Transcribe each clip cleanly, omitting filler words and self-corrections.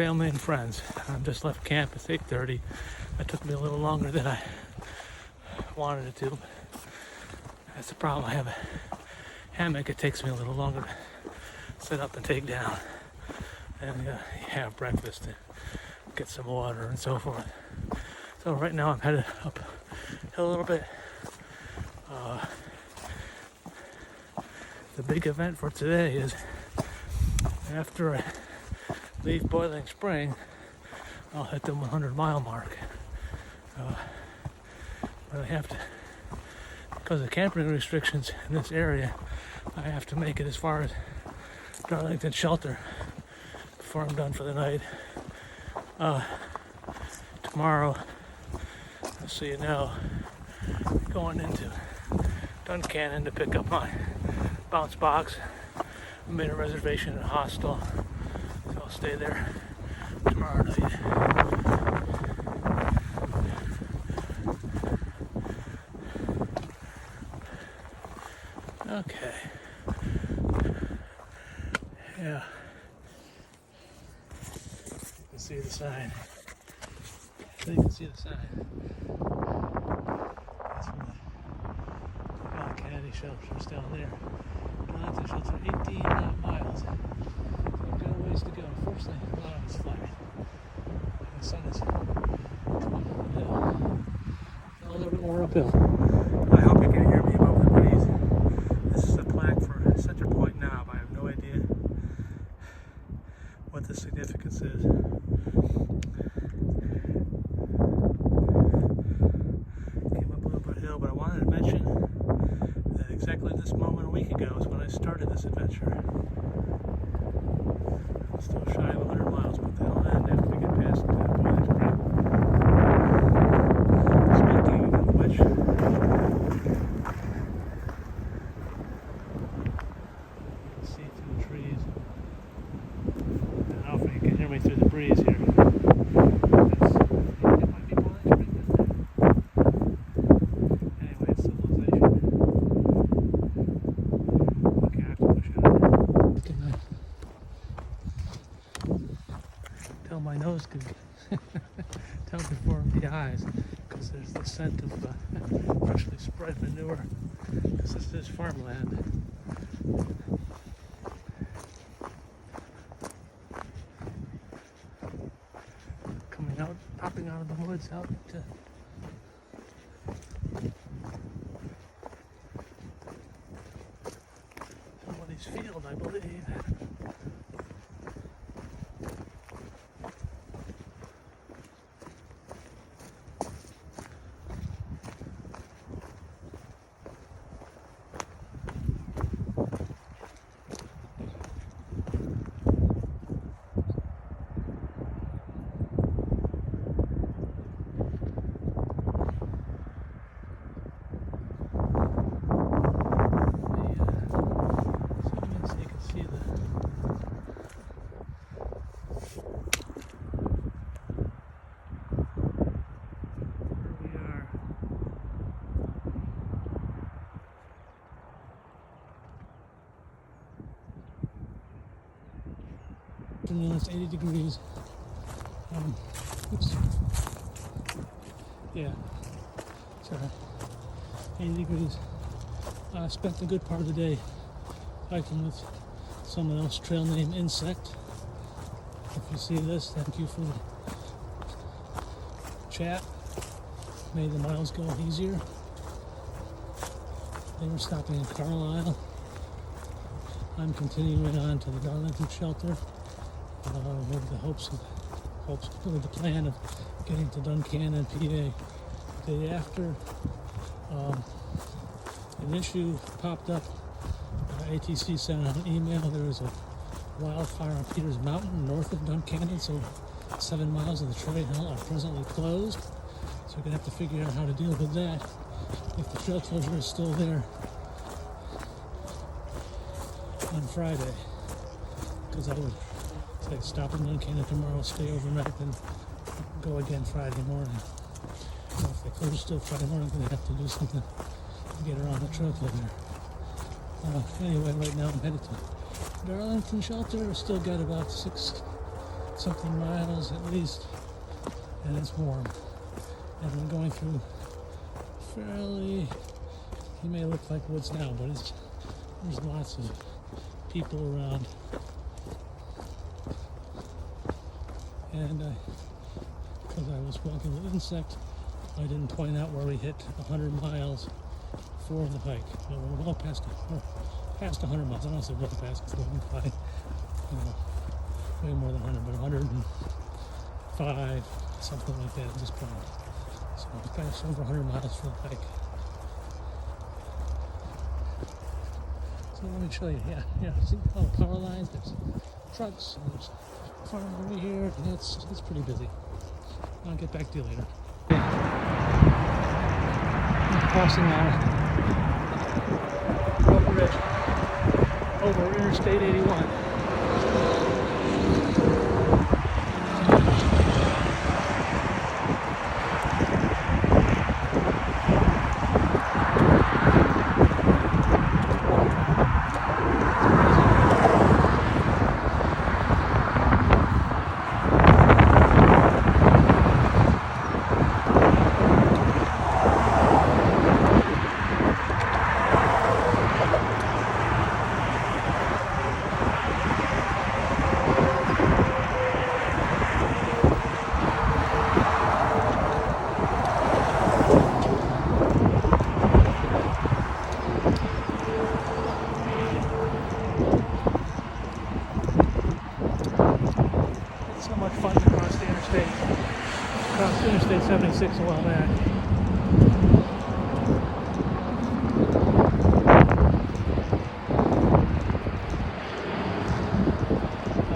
family and friends. I just left camp. It's 8:30. It took me a little longer than I wanted it to. That's the problem. I have a hammock. It takes me a little longer to set up and take down. And have breakfast and get some water and so forth. So right now I'm headed up a little bit. The big event for today is after I leave Boiling Spring, I'll hit the 100-mile mark. But I have to, because of camping restrictions in this area, I have to make it as far as Darlington shelter before I'm done for the night. Tomorrow, just so you know, going into Duncannon to pick up my bounce box. I made a reservation at a hostel, so I'll stay there tomorrow night. Okay. Yeah. You can see the sign. So you can see the sign. That's from the Kennedy shelters down there. Darlington shelter, 18 miles. So I've got a ways to go. Fortunately, a lot of it's flat. And the sun is coming up the hill. A little bit more uphill. I hope you can hear me above the breeze. This is a plaque for Center Point Knob. I have no idea what the significance is. But I wanted to mention that exactly this moment a week ago is when I started this adventure. I'm still shy of 100 miles, but that'll end after we get past Boiling Spring. Speaking of which, you can see through the trees. And hopefully you can hear me through the breeze here. My nose can tell before the eyes, because there's the scent of freshly spread manure, because this is farmland. Coming out, popping out of the woods out to somebody's field, I believe. It's 80 degrees. Oops. Yeah. Sorry. 80 degrees. I spent a good part of the day hiking with someone else, trail name Insect. If you see this, thank you for the chat. Made the miles go easier. They were stopping in Carlisle. I'm continuing on to the Darlington shelter. With the with the plan of getting to Duncannon, PA. The day after, an issue popped up. ATC sent out an email. There was a wildfire on Peters Mountain north of Duncannon, so 7 miles of the trail are presently closed. So we're going to have to figure out how to deal with that if the trail closure is still there on Friday. Because I would say stop in Duncannon tomorrow, stay overnight, then go again Friday morning. And if they close still Friday morning, I'm going to have to do something to get around the trail closure. Anyway, right now I'm headed to Darlington shelter. I still got about 6 something miles at least, and it's warm. And we're going through fairly, you may look like woods now, but there's lots of people around. And because I was walking with insect, I didn't point out where we hit 100 miles for the hike. But we're well past 100 miles. I don't say well past, it's going by, way more than 100, but 105, something like that at this point. So we've passed over 100 miles for the hike. So let me show you. Yeah. See all the power lines? There's trucks. And there's a farm over here. And it's pretty busy. I'll get back to you later. I'm crossing Road Bridge over Interstate 81. So much fun to cross the interstate. Crossed Interstate 76 a while back.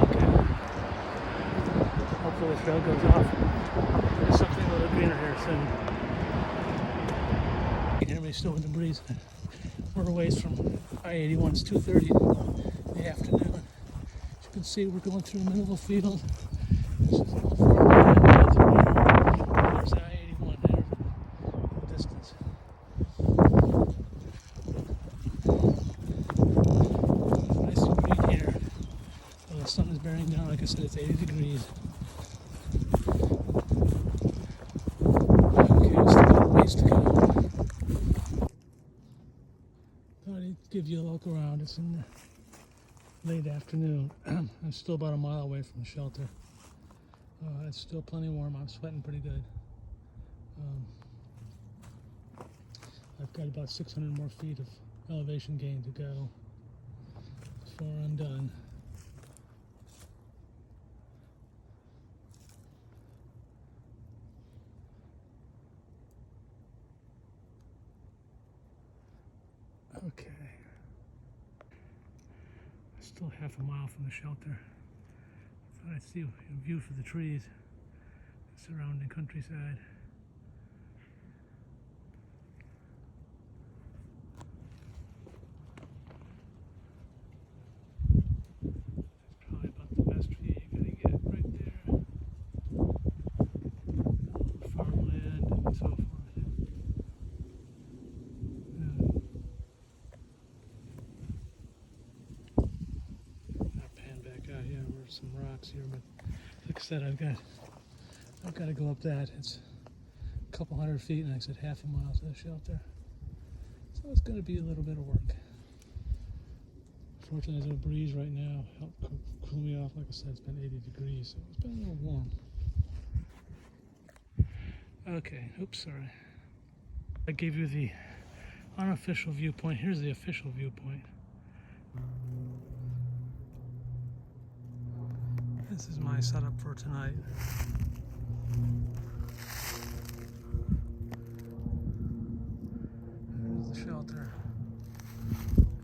Okay. Hopefully the trail goes off. There's something a little greener here soon. You can hear me still in the breeze. We're a ways from I-81. It's 2:30 in the afternoon. As you can see, we're going through a mineral field. This is all farmland. There's I-81 there in the distance. Nice and green here. Well, the sun is bearing down. Like I said, it's 80 degrees. Okay, we still got a ways to go. Thought I'd give you a look around. It's in the late afternoon. I'm still about a mile away from the shelter. It's still plenty warm. I'm sweating pretty good. I've got about 600 more feet of elevation gain to go before I'm done. Okay. Still half a mile from the shelter. Thought I'd see a view for the trees, surrounding countryside. That's probably about the best view you're gonna get right there. Farmland and so forth. Some rocks here, but like I said, I've got to go up that. It's a couple hundred feet, and like I said, half a mile to the shelter. So it's going to be a little bit of work. Fortunately, there's a breeze right now. Help cool me off. Like I said, it's been 80 degrees, so it's been a little warm. Okay, oops, sorry. I gave you the unofficial viewpoint. Here's the official viewpoint. This is my setup for tonight. There's the shelter.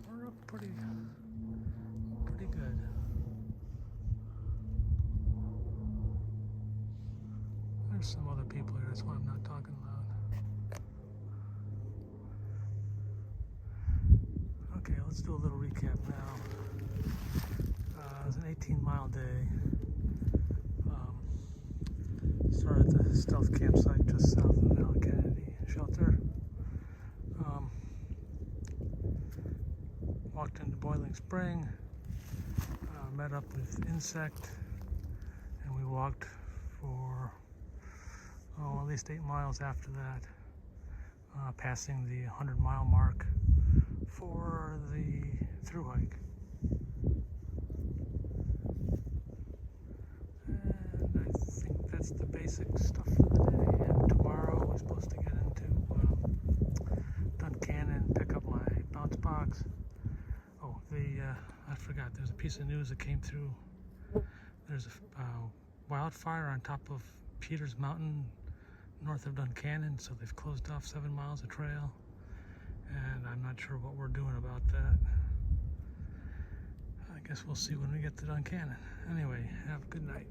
We're up pretty good. There's some other people here, that's why I'm not talking loud. Okay, let's do a little recap now. It was an 18-mile day. Started at the stealth campsite just south of the Mount Kennedy shelter. Walked into Boiling Spring, met up with Insect, and and we walked for at least 8 miles after that, passing the 100-mile mark for the thru hike. And I think that's the basic stuff for the day. And tomorrow we're supposed to get into Duncannon, pick up my bounce box. Oh, I forgot, there's a piece of news that came through. There's a wildfire on top of Peters Mountain north of Duncannon, so they've closed off 7 miles of trail, and I'm not sure what we're doing about that. I guess we'll see when we get to Duncannon. Anyway, have a good night.